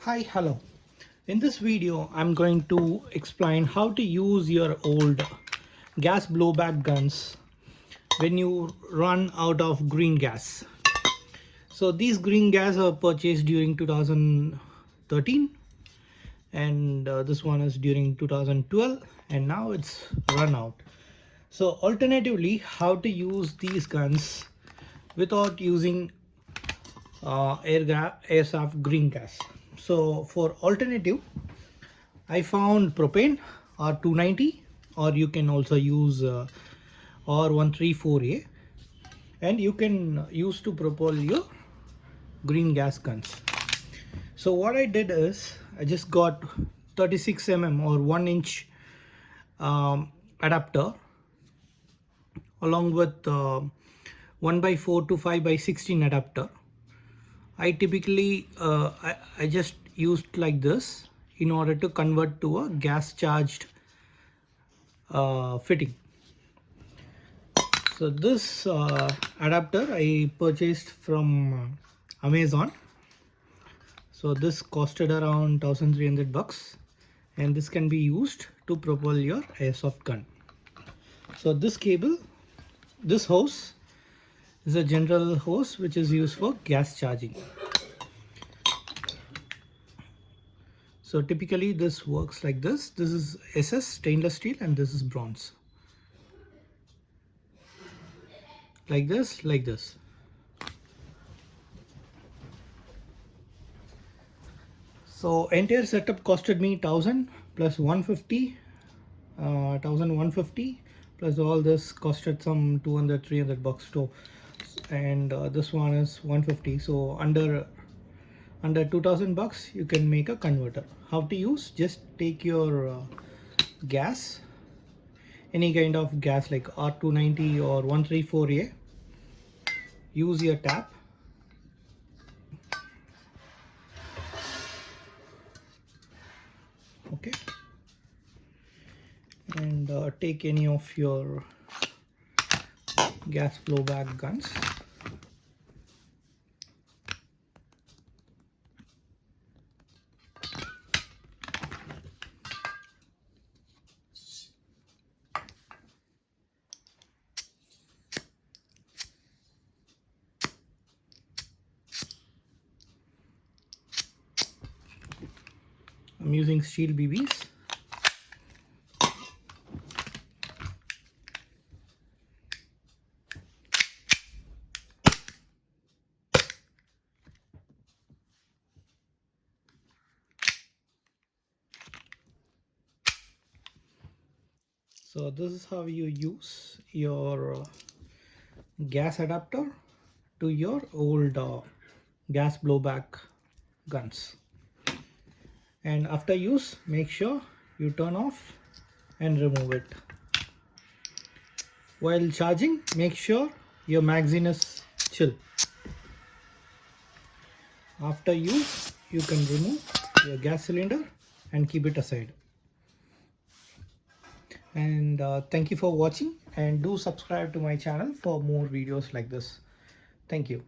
Hi, hello. In this video, I'm going to explain how to use your old gas blowback guns when you run out of green gas. So these green gas are purchased during 2013 and this one is during 2012 and now it's run out. So alternatively, how to use these guns without using airsoft green gas. So for alternative, I found propane R290, or you can also use R134a, and you can use to propel your green gas guns. So what I did is I just got 36 or 1 inch adapter along with 1x4 to 5x16 adapter. I typically I just used like this in order to convert to a gas charged fitting. So this adapter I purchased from Amazon. So this costed around 1300 bucks and this can be used to propel your airsoft gun. So this cable, this hose is a general hose which is used for gas charging. So typically this works like this. This is SS stainless steel and this is bronze. Like this, like this. So entire setup costed me 1000 plus 150, 1150 plus all this costed some 200-300 bucks too. And this one is 150. So under 2000 bucks you can make a converter. How to use? Just take your gas, any kind of gas like R290 or 134a, use your tap, okay, and take any of your gas blowback guns. I'm using steel BBs. So this is how you use your gas adapter to your old gas blowback guns. And after use, make sure you turn off and remove it. While charging, make sure your magazine is chill. After use, you can remove your gas cylinder and keep it aside. And thank you for watching, and do subscribe to my channel for more videos like this. Thank you.